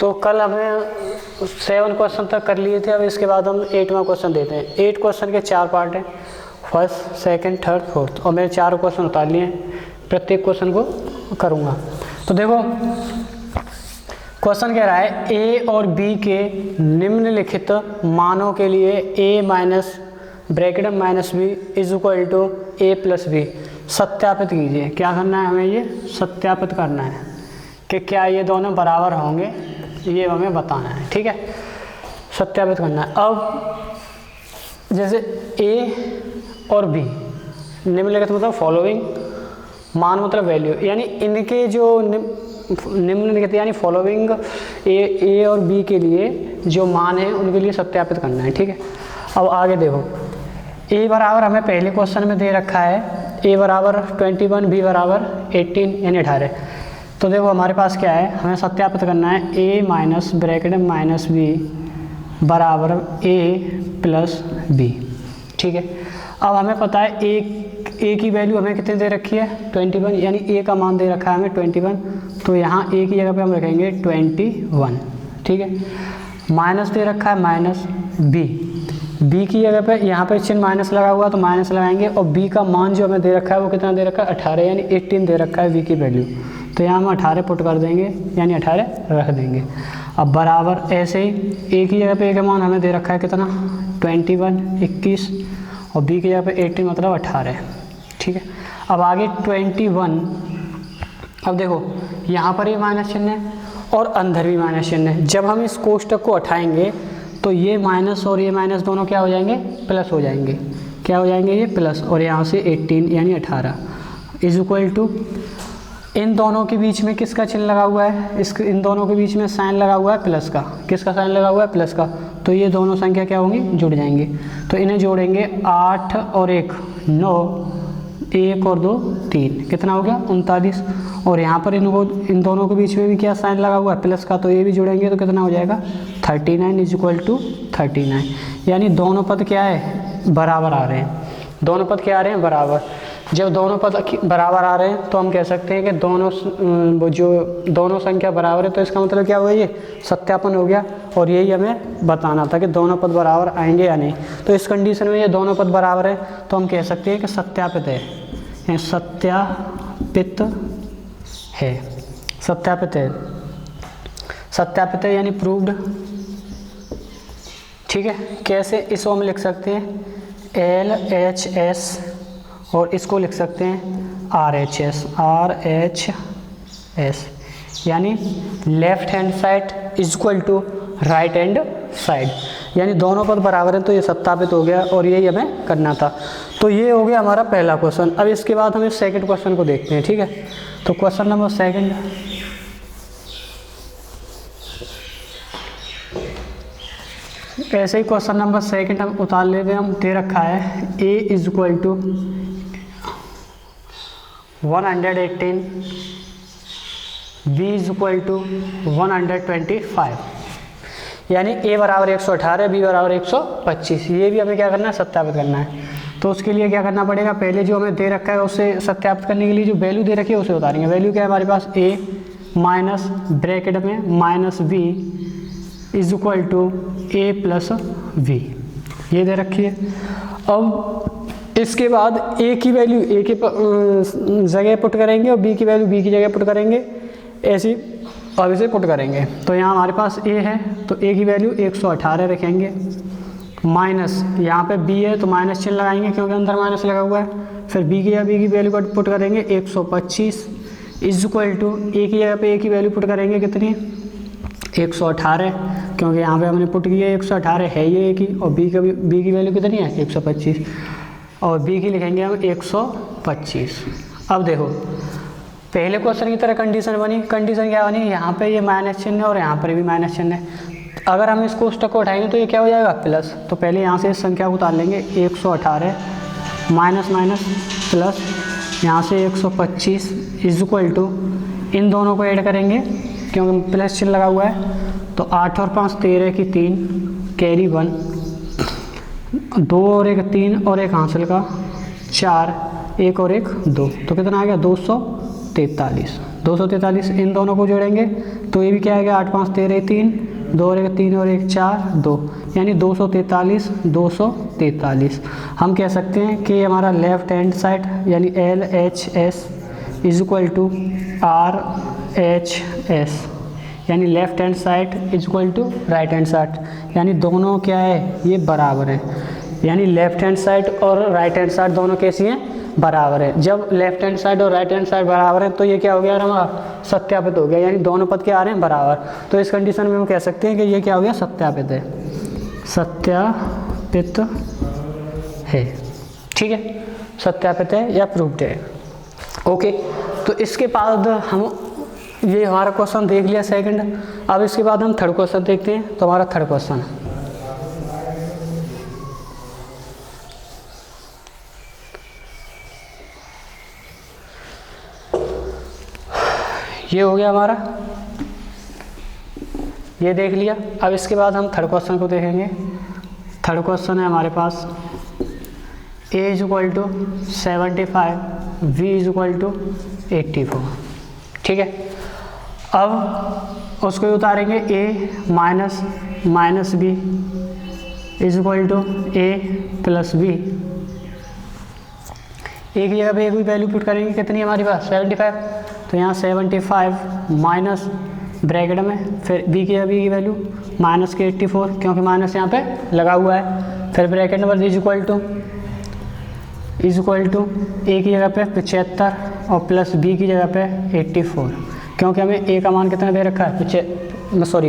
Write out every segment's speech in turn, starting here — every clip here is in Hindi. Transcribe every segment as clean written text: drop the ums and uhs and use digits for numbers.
तो कल हमें 7 क्वेश्चन तक कर लिए थे, अब इसके बाद हम 8वां क्वेश्चन देते हैं। 8 क्वेश्चन के 4 पार्ट हैं, फर्स्ट, सेकंड, थर्ड, फोर्थ, और मेरे 4 क्वेश्चन उतार लिए हैं, प्रत्येक क्वेश्चन को करूँगा। तो देखो क्वेश्चन कह रहा है ए और बी के निम्नलिखित मानों के लिए A minus bracket minus B is equal to A plus B सत्यापित कीजिए। क्या करना है हमें, ये सत्यापित करना है कि क्या ये दोनों बराबर होंगे, ये हमें बताना है। ठीक है, सत्यापित करना है। अब जैसे ए और बी निम्नलिखित मतलब फॉलोइंग, मान मतलब वैल्यू, यानी इनके जो निम्नलिखित यानी फॉलोइंग ए और बी के लिए जो मान है उनके लिए सत्यापित करना है। ठीक है, अब आगे देखो ए बराबर हमें पहले क्वेश्चन में दे रखा है ए बराबर 21, बी बराबर 18 यानी 18। तो देखो हमारे पास क्या है, हमें सत्यापित करना है ए माइनस ब्रैकेट माइनस बी बराबर ए प्लस बी। ठीक है, अब हमें पता है ए की वैल्यू हमें कितनी दे रखी है 21, यानी ए का मान दे रखा है हमें 21, तो यहाँ ए की जगह पे हम रखेंगे 21। ठीक है, माइनस दे रखा है माइनस बी की जगह पे यहाँ पे चिन्ह माइनस लगा हुआ तो माइनस लगाएंगे, और बी का मान जो हमें दे रखा है वो कितना दे रखा है 18, यानी 18 दे रखा है बी की वैल्यू, तो यहाँ हम 18 पुट कर देंगे यानी 18 रख देंगे। अब बराबर ऐसे ही ए की जगह पे ए का मान हमें दे रखा है कितना 21 और बी की जगह पे 18 मतलब 18। ठीक है, अब आगे 21, अब देखो यहाँ पर ये माइनस चिन्ह है और अंदर भी माइनस चिन्ह है। जब हम इस कोष्टक को उठाएंगे तो ये माइनस और ये माइनस दोनों क्या हो जाएंगे, प्लस हो जाएंगे। क्या हो जाएंगे, ये प्लस, और यहाँ से 18 यानी 18 इज इक्वल टू, इन दोनों के बीच में किसका चिन्ह लगा हुआ है, इन दोनों के बीच में साइन लगा हुआ है प्लस का। किसका साइन लगा हुआ है, प्लस का। तो ये दोनों संख्या क्या होंगी, जुड़ जाएंगे। तो इन्हें जोड़ेंगे 8 और 1 9, 1 और 2 3, कितना हो गया 39। और यहाँ पर इन दोनों के बीच में भी क्या साइन लगा हुआ है, प्लस का, तो ये भी जोड़ेंगे तो कितना हो जाएगा 39 इज इक्वल टू 39। यानी दोनों पद क्या है, बराबर आ रहे हैं। दोनों पद क्या आ रहे हैं, बराबर। जब दोनों पद बराबर आ रहे हैं तो हम कह सकते हैं कि दोनों संख्या बराबर है, तो इसका मतलब क्या हुआ, ये सत्यापन हो गया। और यही हमें बताना था कि दोनों पद बराबर आएंगे या नहीं। तो इस कंडीशन में ये दोनों पद बराबर है तो हम कह सकते हैं कि सत्यापित है, सत्यापित है, सत्यापित है, सत्यापित है यानी प्रूव्ड। ठीक है, कैसे, इसको हम लिख सकते हैं LHS और इसको लिख सकते हैं RHS, यानी left hand side is equal to right hand side, यानी दोनों पद बराबर हैं। तो ये सत्यापित हो गया और यही हमें करना था। तो ये हो गया हमारा पहला क्वेश्चन। अब इसके बाद हम सेकंड क्वेश्चन को देखते हैं। ठीक है, तो क्वेश्चन नंबर सेकंड, ऐसे ही क्वेश्चन नंबर सेकंड हम उतार लेते हैं। हम दे रखा है A is equal to 118, B is equal to 125, यानी ए बराबर 118, बी बराबर 125। ये भी हमें क्या करना है, सत्यापित करना है। तो उसके लिए क्या करना पड़ेगा, पहले जो हमें दे रखा है उससे सत्यापित करने के लिए जो वैल्यू दे रखी है उसे उतारेंगे। वैल्यू क्या है हमारे पास, ए माइनस ब्रैकेट में minus B is equal to A plus B, ये दे रखी है। अब इसके बाद ए की वैल्यू ए की जगह पुट करेंगे और बी की वैल्यू बी की जगह पुट करेंगे, ऐसी अब इसे पुट करेंगे। तो यहाँ हमारे पास ए है तो ए की वैल्यू 118 रखेंगे, माइनस यहाँ पे बी है तो माइनस चिन्ह लगाएंगे क्योंकि अंदर माइनस लगा हुआ है। फिर बी की वैल्यू को पुट करेंगे 125 इज इक्वल टू, ए की जगह पे ए की वैल्यू पुट करेंगे कितनी 118, क्योंकि यहाँ पे हमने पुट किया 118 है ये ए की, और बी की वैल्यू कितनी है 125, और बी की लिखेंगे हम 125। अब देखो पहले क्वेश्चन की तरह कंडीशन बनी। कंडीशन क्या बनी, यहाँ पे ये माइनस चिन्ह है और यहाँ पर भी माइनस चिन्ह है। अगर हम इस कोष्टक को उठाएंगे तो ये क्या हो जाएगा, प्लस। तो पहले यहाँ से इस संख्या को उतार लेंगे 118 माइनस माइनस प्लस, यहाँ से 125 इज इक्वल टू, इन दोनों को ऐड करेंगे क्योंकि प्लस चिन्ह लगा हुआ है। तो 8 और 5 13 की 3 कैरी 1, 2 और 1 3 और 1 हासिल का 4, 1 और 1 2, तो कितना आ गया 243। 243, इन दोनों को जोड़ेंगे तो ये भी क्या आएगा 8 5 13 3, 2 और 1 3 और 1 4 2, यानी 243 243। हम कह सकते हैं कि हमारा लेफ्ट हैंड साइड यानी LHS is equal to RHS, यानी left hand side is equal to right hand side, यानी दोनों क्या है ये बराबर है। यानी लेफ्ट हैंड साइड और राइट हैंड साइड दोनों कैसी हैं बराबर है। जब लेफ्ट हैंड साइड और राइट हैंड साइड बराबर है तो ये क्या हो गया हमारा सत्यापित हो गया, यानी दोनों पद क्या आ रहे हैं बराबर। तो इस कंडीशन में हम कह सकते हैं कि ये क्या हो गया सत्यापित है, सत्यापित है। ठीक है, सत्यापित है या प्रूव्ड है। ओके, तो इसके बाद हम ये हमारा क्वेश्चन देख लिया सेकंड। अब इसके बाद हम थर्ड क्वेश्चन देखते हैं। तो हमारा थर्ड क्वेश्चन ये हो गया हमारा, ये देख लिया। अब इसके बाद हम थर्ड क्वेश्चन को देखेंगे। थर्ड क्वेश्चन है हमारे पास A is equal to 75, V is equal to 84। ठीक है, अब उसको उतारेंगे A minus B is equal to A plus B। एक जगह पे एक भी वैल्यू पुट करेंगे, कितनी हमारे पास 75, तो यहाँ 75 माइनस ब्रैकेट में फिर B की B की वैल्यू माइनस के 84, क्योंकि माइनस यहाँ पे लगा हुआ है। फिर bracket number is equal to A की जगह पे 75 और प्लस B की जगह पे 84, क्योंकि हमें A का मान कितना दे रखा है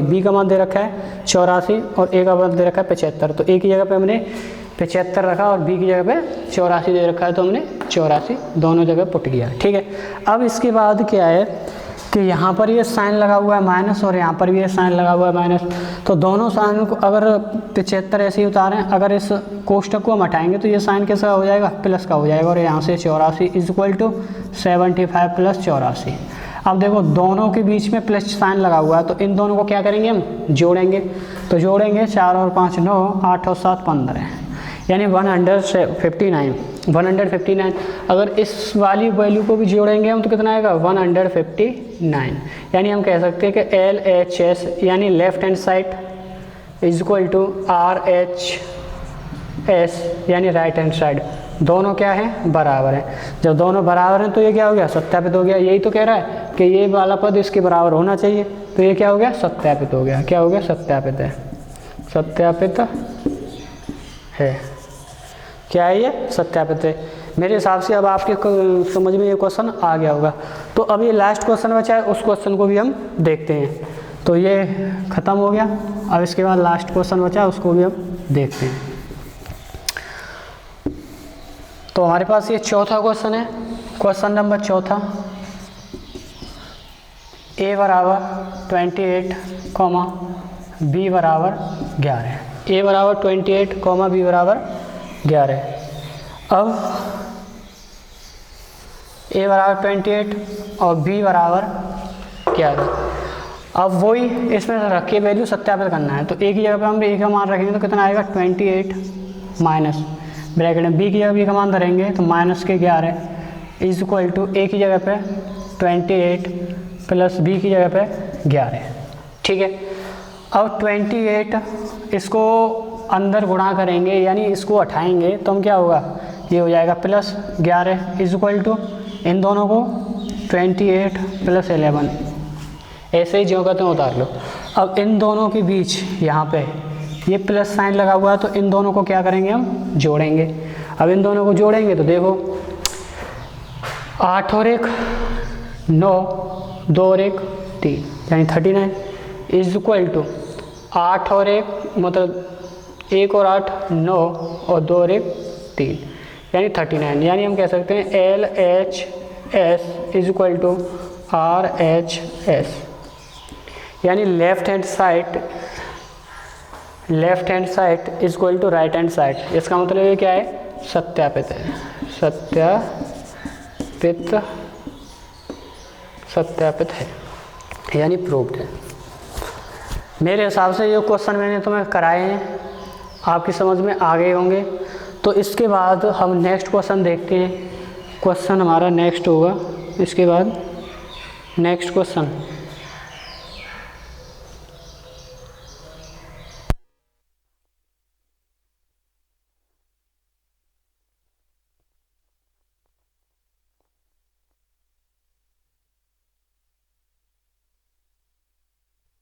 B का मान दे रखा है 84 और A का मान दे रखा है 75। तो A की जगह पे हमने 75 रखा और B की जगह पे 84 दे रखा है, तो हमने 84 दोनों जगह पुट किया। ठीक है, अब इसके बाद क्या है कि यहाँ पर ये साइन लगा हुआ है माइनस और यहाँ पर भी ये साइन लगा हुआ है माइनस। तो दोनों साइन को अगर 75 ऐसे ही उतारें, अगर इस कोष्टक को हम हटाएंगे तो ये साइन कैसा हो जाएगा प्लस का हो जाएगा, और यहाँ से 84 इज इक्वल टू 75 प्लस 84। अब देखो दोनों के बीच में प्लस साइन लगा हुआ है, तो इन दोनों को क्या करेंगे हम जोड़ेंगे। तो जोड़ेंगे 4 और 5 9, 8 और 7 15, यानी 159। अगर इस वाली वैल्यू को भी जोड़ेंगे हम तो कितना आएगा 159। यानी हम कह सकते हैं कि LHS यानी left hand side is equal to RHS यानी राइट हैंड साइड, दोनों क्या है बराबर है। जब दोनों बराबर हैं तो ये क्या हो गया सत्यापित हो गया। यही तो कह रहा है कि ये वाला पद इसके बराबर होना चाहिए, तो ये क्या हो गया सत्यापित हो गया। क्या हो गया सत्यापित है, सत्यापित है। क्या है ये सत्यापित है। मेरे हिसाब से अब आपके समझ में ये क्वेश्चन आ गया होगा। तो अब ये लास्ट क्वेश्चन बचा है, उस क्वेश्चन को भी हम देखते हैं। तो ये ख़त्म हो गया। अब इसके बाद लास्ट क्वेश्चन बचा है, उसको भी हम देखते हैं। तो हमारे पास ये चौथा क्वेश्चन है, क्वेश्चन नंबर चौथा। A बराबर 28, B बराबर 11। A बराबर 28, B बराबर 11। अब A बराबर 28 और B बराबर 11। अब वही इसमें रख के वैल्यू सत्यापित करना है। तो A की जगह पे हम A का मान रखेंगे तो कितना आएगा 28 माइनस ब्रैकेट में B की जगह B का मान धरेंगे तो माइनस के 11 इज इक्वल टू A की जगह पे 28 प्लस B की जगह पे 11। ठीक है, अब 28 इसको अंदर गुणा करेंगे यानी इसको हटाएंगे तो हम क्या होगा ये हो जाएगा प्लस 11 इज इक्वल टू इन दोनों को 28 प्लस 11, ऐसे ही जो कहते हैं उतार लो। अब इन दोनों के बीच यहाँ पे ये प्लस साइन लगा हुआ है तो इन दोनों को क्या करेंगे हम जोड़ेंगे। अब इन दोनों को जोड़ेंगे तो देखो 8 और 1 9, 2 और 1 3 यानी 39 इज इक्वल टू 8 और 1 मतलब 1 और 8 9 और 2 और 1 3 यानी 39। यानी हम कह सकते हैं LHS is equal to RHS, यानी left hand side is equal to right hand side. इसका मतलब ये क्या है सत्यापित है, सत्यापित है यानी प्रूव्ड है। मेरे हिसाब से ये क्वेश्चन मैंने तुम्हें कराए हैं, आपकी समझ में आ गए होंगे। तो इसके बाद हम नेक्स्ट क्वेश्चन देखते हैं। क्वेश्चन हमारा नेक्स्ट होगा इसके बाद नेक्स्ट क्वेश्चन,